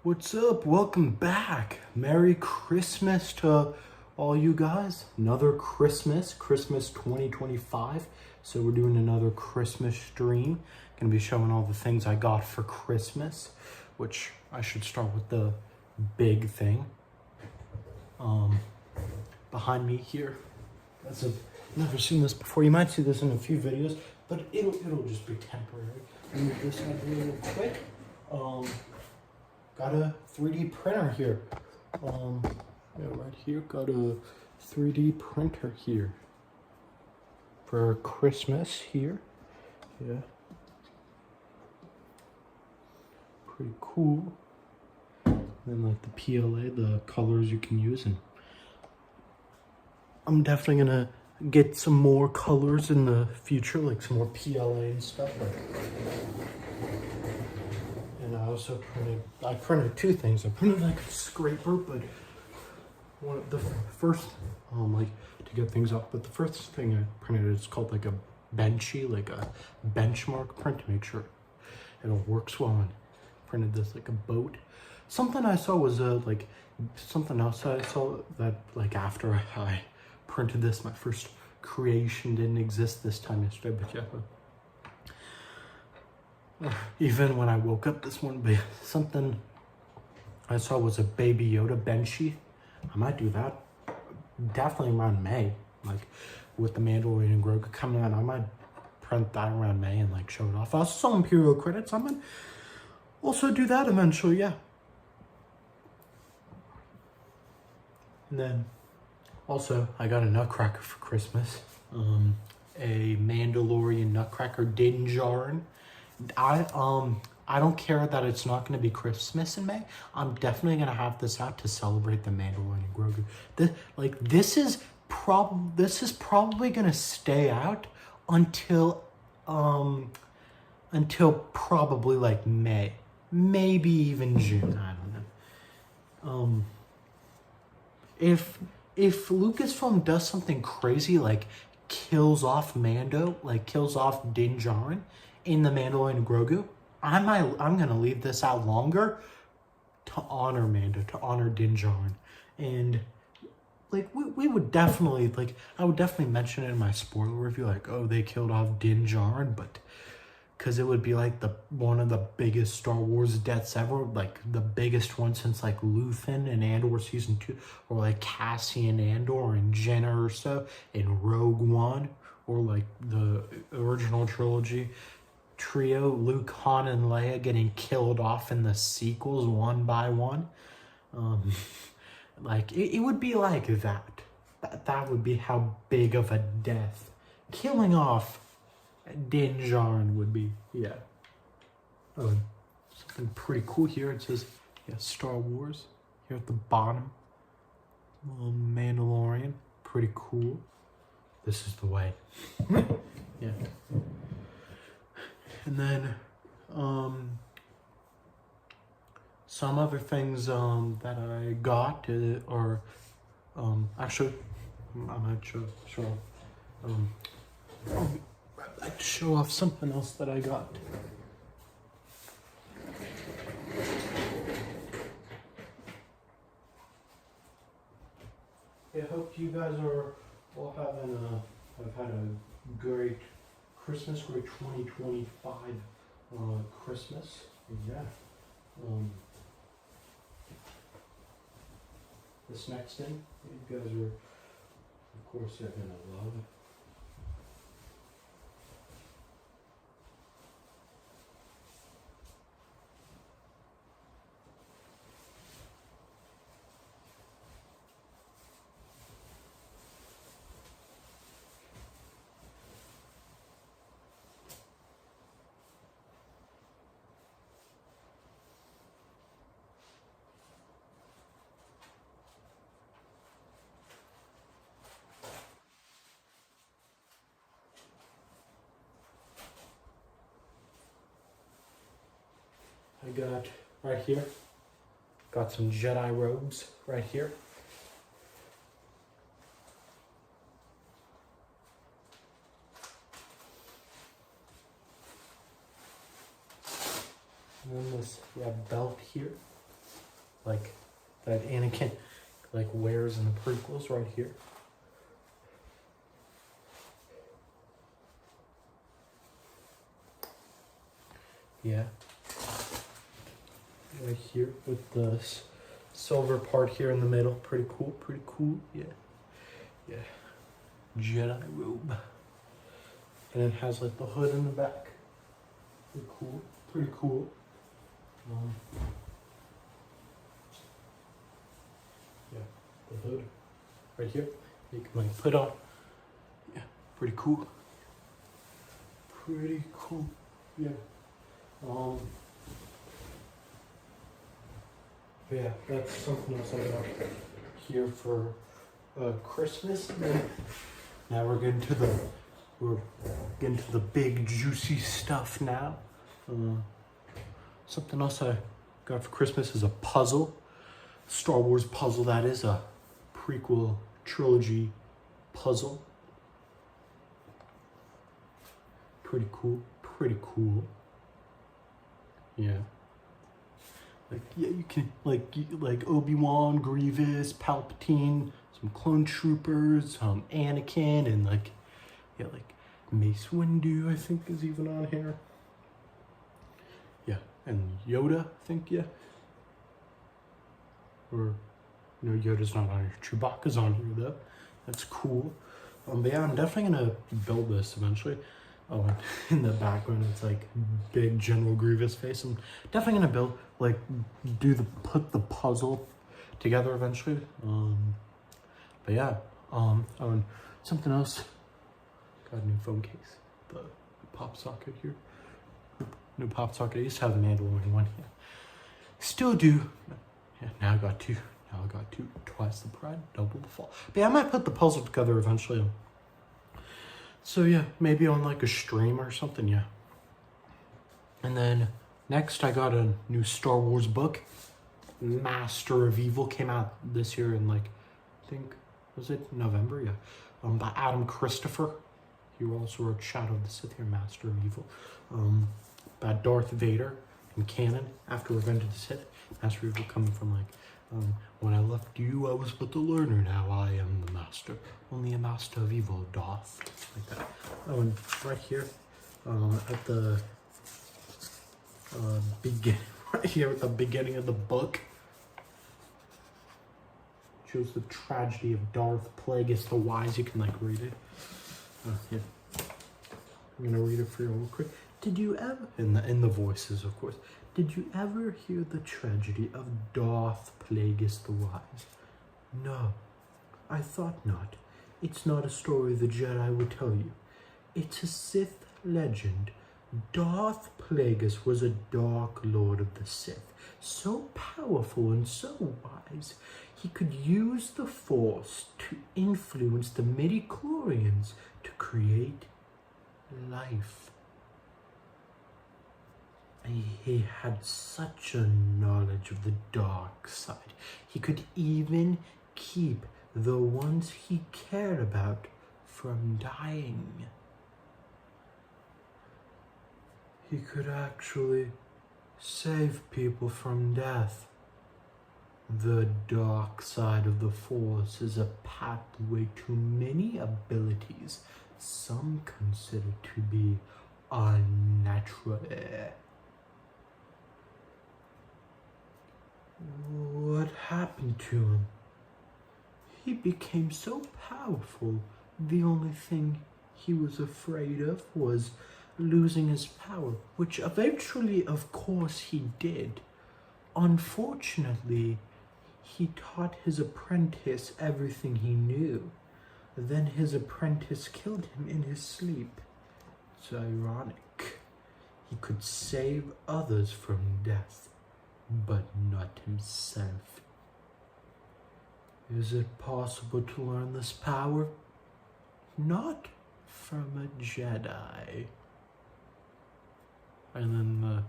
What's up? Welcome back. Merry Christmas to all you guys. Another Christmas 2025. So we're doing another Christmas stream. Gonna be showing all the things I got for Christmas, which I should start with the big thing. Behind me here. That's never seen this before. You might see this in a few videos, but it'll just be temporary. Move this out real quick. Got a 3D printer here. Right here, got a 3D printer here for Christmas here. Yeah. Pretty cool. And then like the PLA, the colors you can use, and I'm definitely gonna get some more colors in the future, like some more PLA and stuff. And I also printed two things. I printed like a scraper, but one of the first, like to get things up. But the first thing I printed is called like a benchy, like a benchmark print to make sure it'll works well. And printed this like a boat. Something I saw was something else I saw that like after I printed this, my first creation didn't exist this time yesterday, but yeah. Even when I woke up this morning, something I saw was a Baby Yoda benchy. I might do that. Definitely around May, like with the Mandalorian and Grogu coming out. I might print that around May and like show it off. I also saw Imperial credits. I might also do that eventually, yeah. And then also I got a Nutcracker for Christmas. A Mandalorian Nutcracker Din Djarin. I don't care that it's not going to be Christmas in May. I'm definitely going to have this out to celebrate the Mandalorian and Grogu. This is probably going to stay out until probably like May, maybe even June. I don't know. If Lucasfilm does something crazy like kills off Mando, like kills off Din Djarin in the Mandalorian and Grogu, I'm gonna leave this out longer to honor Mando, to honor Din Djarin. And like we would definitely, like I would definitely mention it in my spoiler review, like, oh, they killed off Din Djarin, but because it would be like one of the biggest Star Wars deaths ever, like the biggest one since like Luthen in Andor season 2, or like Cassian Andor and Jyn Erso in Rogue One, or like the original trilogy trio, Luke, Han, and Leia getting killed off in the sequels one by one. Like it would be like that. That would be how big of a death killing off Din Djarin would be. Yeah. Something pretty cool here. It says, yeah, Star Wars here at the bottom. Mandalorian, pretty cool. This is the way. Yeah. And then some other things that I got actually I might show I'd like to show off something else that I got. I hope you guys are all have had a great Christmas, great 2025 Christmas. Yeah. This next thing, you guys are, of course, you're gonna love. I got right here, got some Jedi robes right here. And then this belt here. like that Anakin like wears in the prequels right here. Yeah. Right here with the silver part here in the middle. Pretty cool, pretty cool. Yeah. Yeah. Jedi robe. And it has like the hood in the back. Pretty cool, pretty cool. Yeah, the hood right here. You can like put on. Yeah, pretty cool. Pretty cool. Yeah. Yeah, that's something else I got here for Christmas. And then now we're getting to the big juicy stuff now. Something else I got for Christmas is a puzzle. Star Wars puzzle, that is a prequel trilogy puzzle. Pretty cool, pretty cool. Yeah. Like, yeah, you can, like Obi-Wan, Grievous, Palpatine, some clone troopers, Anakin, and like Mace Windu, I think, is even on here. Yeah, and Yoda, I think, yeah. Or, no, Yoda's not on here. Chewbacca's on here, though. That's cool. But yeah, I'm definitely gonna build this eventually. Oh, and in the background, it's like big General Grievous face. I'm definitely gonna build, like, put the puzzle together eventually. But yeah, and something else. Got a new phone case. The pop socket here. New pop socket. I used to have the Mandalorian one. Yeah. Still do. Yeah, now I got two. Now I got two. Twice the pride, double the fall. But yeah, I might put the puzzle together eventually. So yeah, maybe on like a stream or something, yeah. And then next I got a new Star Wars book. Master of Evil came out this year in like, I think, was it November? Yeah. By Adam Christopher. He also wrote Shadow of the Sith here, Master of Evil. About Darth Vader in canon after Revenge of the Sith. Master of Evil coming from like, when I left you, I was but the learner. Now I am the master. Only a master of evil, Darth. Like that. Oh, and right here, at the right here at the beginning of the book, shows the tragedy of Darth Plagueis the Wise. You can like read it. Yeah. I'm gonna read it for you real quick. Did you ever, in the voices, of course. Did you ever hear the tragedy of Darth Plagueis the Wise? No, I thought not. It's not a story the Jedi would tell you. It's a Sith legend. Darth Plagueis was a Dark Lord of the Sith, so powerful and so wise, he could use the Force to influence the midi-chlorians to create life. He had such a knowledge of the dark side. He could even keep the ones he cared about from dying. He could actually save people from death. The dark side of the Force is a pathway to many abilities some consider to be unnatural. What happened to him? He became so powerful, the only thing he was afraid of was losing his power, which eventually, of course, he did. Unfortunately, he taught his apprentice everything he knew. Then his apprentice killed him in his sleep. It's ironic. He could save others from death, but not himself. Is it possible to learn this power? Not from a Jedi. And then the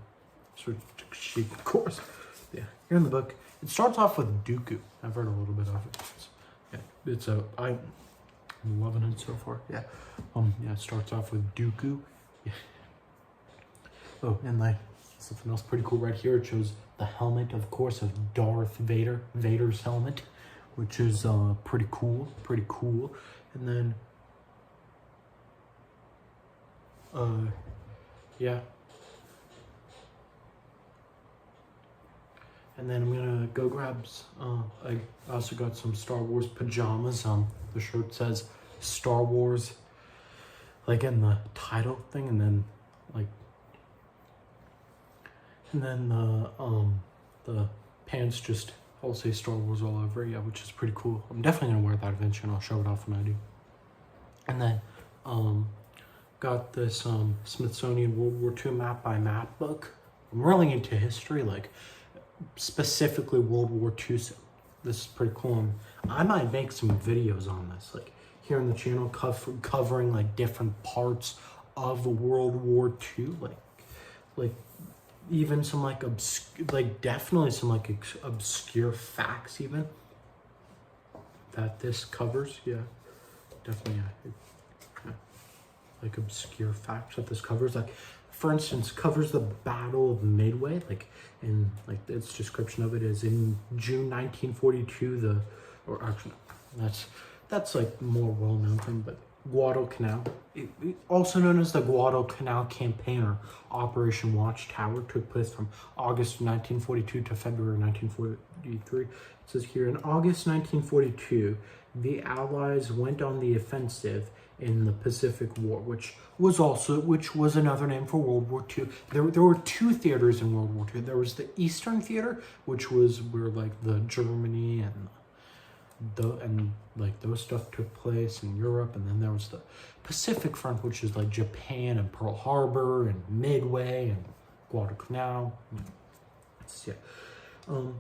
sort of sheep, of course. Yeah, here in the book, it starts off with Dooku. I've read a little bit of it. Yeah, I'm loving it so far. Yeah, yeah, it starts off with Dooku. Yeah. Oh, and like Something else pretty cool right here. It shows the helmet, of course, of Darth Vader. Vader's helmet, which is pretty cool. Pretty cool. And then, yeah. And then I'm gonna go grab. I also got some Star Wars pajamas. The shirt says Star Wars, like in the title thing, and then like. And then the pants just all say Star Wars all over, yeah, which is pretty cool. I'm definitely gonna wear that eventually, and I'll show it off when I do. And then got this Smithsonian World War II map by map book. I'm really into history, like specifically World War II. So this is pretty cool. And I might make some videos on this, like here on the channel, covering like different parts of World War II, like. Even some like definitely some like obscure facts even that this covers. Yeah, definitely. Yeah. Like obscure facts that this covers. Like, for instance, covers the Battle of Midway. Like in like its description of it is in June 1942. Or actually, that's like more well known thing, but. Guadalcanal, also known as the Guadalcanal Campaign or Operation Watchtower, took place from August 1942 to February 1943. It says here, in August 1942, the Allies went on the offensive in the Pacific War, which was another name for World War II. There were two theaters in World War II. There was the Eastern Theater, which was where like the Germany and like those stuff took place in Europe, and then there was the Pacific Front, which is like Japan and Pearl Harbor and Midway and Guadalcanal. Yeah. In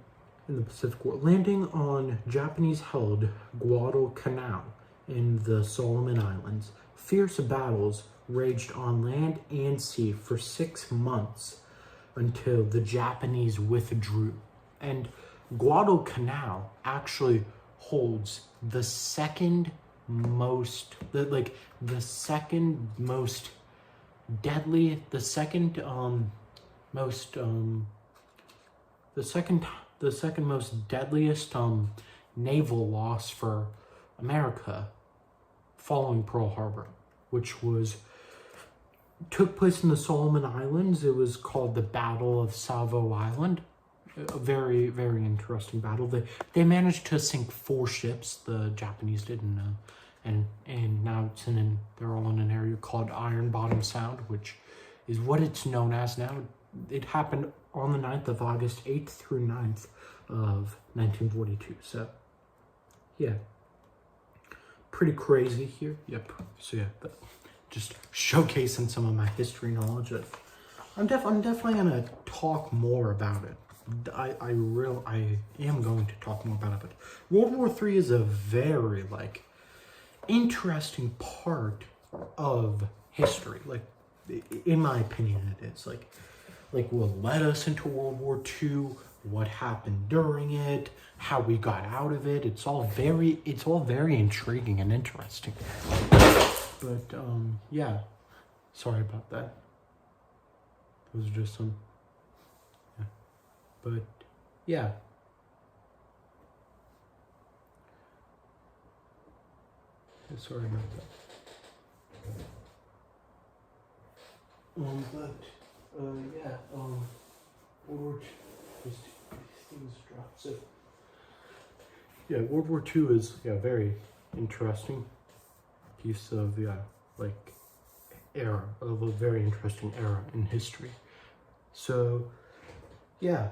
the Pacific War, landing on Japanese-held Guadalcanal in the Solomon Islands, fierce battles raged on land and sea for 6 months until the Japanese withdrew. And Guadalcanal actually holds the second most deadly, the second most deadliest naval loss for America following Pearl Harbor, which took place in the Solomon Islands. It was called the Battle of Savo Island. A very, very interesting battle. They managed to sink 4 ships. The Japanese did, and now they're all in an area called Iron Bottom Sound, which is what it's known as now. It happened on the 9th of August, 8th through 9th of 1942. So, yeah, pretty crazy here. Yep. So yeah, just showcasing some of my history knowledge. I'm definitely gonna talk more about it. I am going to talk more about it, but World War III is a very like interesting part of history. Like, in my opinion, it is like what led us into World War II, what happened during it, how we got out of it. It's all very intriguing and interesting. But yeah, sorry about that. Those are just some. But yeah. Sorry about that. Yeah. World War II. These things dropped. So yeah, World War II is very interesting piece of era of a very interesting era in history. So yeah.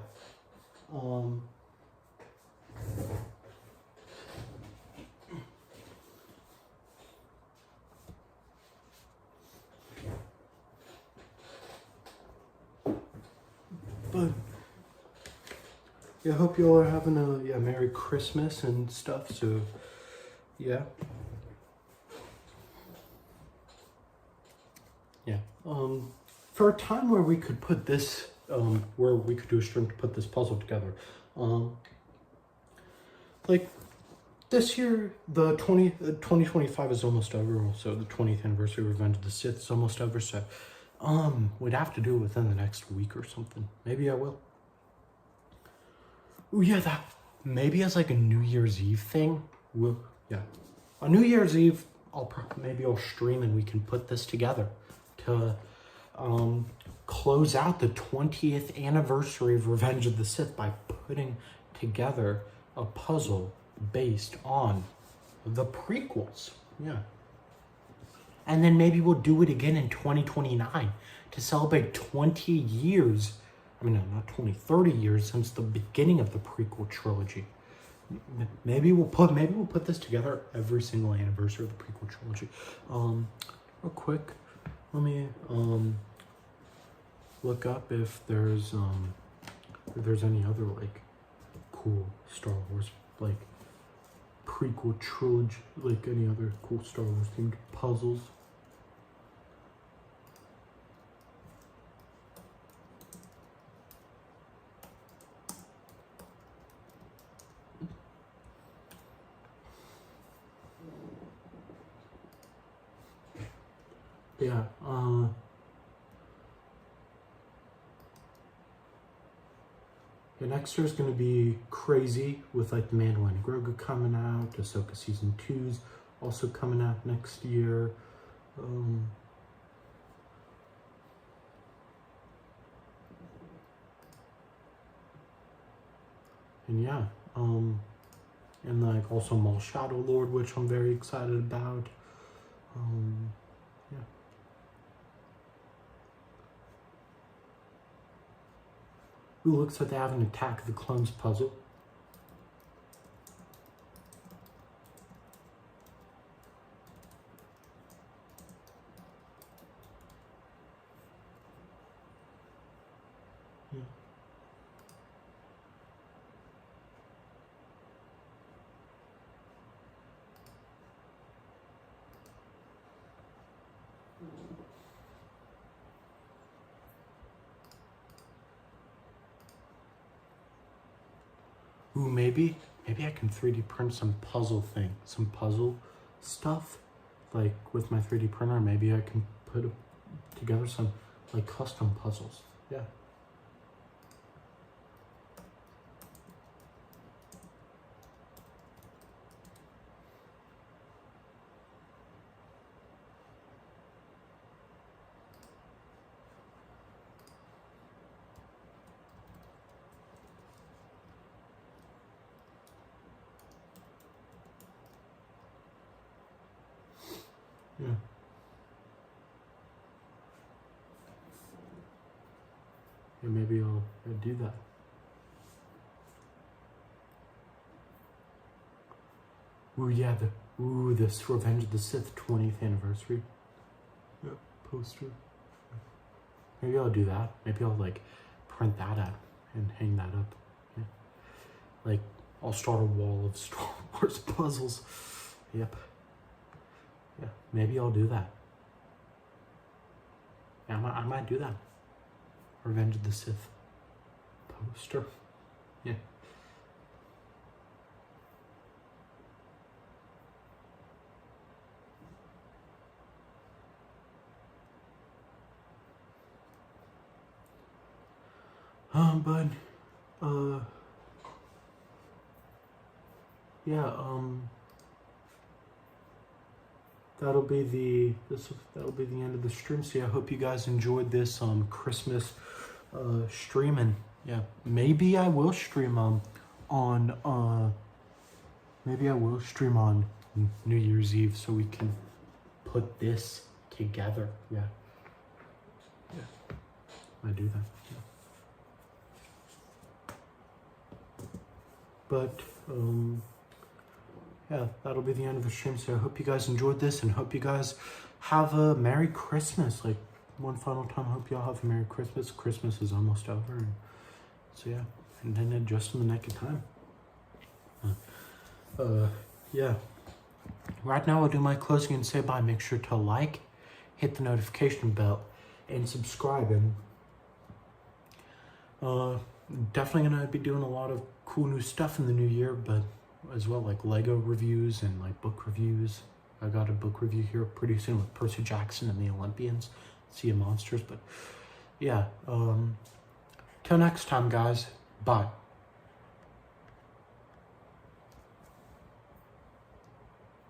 But yeah, I hope you all are having a Merry Christmas and stuff. So yeah. Yeah. For a time where we could put this where we could do a stream to put this puzzle together. Like this year, the 2025 is almost over. So the 20th anniversary of Revenge of the Sith is almost over. So We'd have to do it within the next week or something. Maybe I will. Oh yeah, that maybe as like a New Year's Eve thing. Yeah, on New Year's Eve, maybe I'll stream and we can put this together to close out the 20th anniversary of Revenge of the Sith by putting together a puzzle based on the prequels. Yeah. And then maybe we'll do it again in 2029 to celebrate 20 years. I mean, no, not 20, 30 years since the beginning of the prequel trilogy. Maybe we'll put this together every single anniversary of the prequel trilogy. Real quick, let me look up if there's any other like cool Star Wars like prequel trilogy, like any other cool Star Wars themed puzzles. Yeah, next year's gonna be crazy with like The Mandalorian Grogu coming out, Ahsoka Season 2's also coming out next year. And yeah, and like also Maul Shadow Lord, which I'm very excited about. Yeah. Ooh, looks like they have an Attack of the Clones puzzle. Yeah. Ooh, maybe I can 3D print some puzzle stuff, like with my 3D printer. Maybe I can put together some like custom puzzles. Yeah. Yeah. Yeah, maybe I'll do that. Ooh, yeah, this Revenge of the Sith 20th anniversary. Yeah, poster. Maybe I'll do that. Maybe I'll like print that out and hang that up. Yeah. Like I'll start a wall of Star Wars puzzles. Yep. Yeah, maybe I'll do that. Yeah, I might do that. Revenge of the Sith poster. Yeah. But yeah, that'll be the end of the stream. So yeah, I hope you guys enjoyed this Christmas stream, and yeah, maybe I will stream on New Year's Eve so we can put this together. Yeah. I do that. Yeah. But yeah, that'll be the end of the stream. So I hope you guys enjoyed this and hope you guys have a Merry Christmas. Like one final time, I hope y'all have a Merry Christmas. Christmas is almost over. And so yeah, and then just in the nick of time. Yeah. Right now I'll do my closing and say bye. Make sure to like, hit the notification bell, and subscribe. And definitely gonna be doing a lot of cool new stuff in the new year, but as well like Lego reviews and like book reviews. I got a book review here pretty soon with Percy Jackson and the Olympians. Sea of Monsters, but yeah. Till next time, guys. Bye.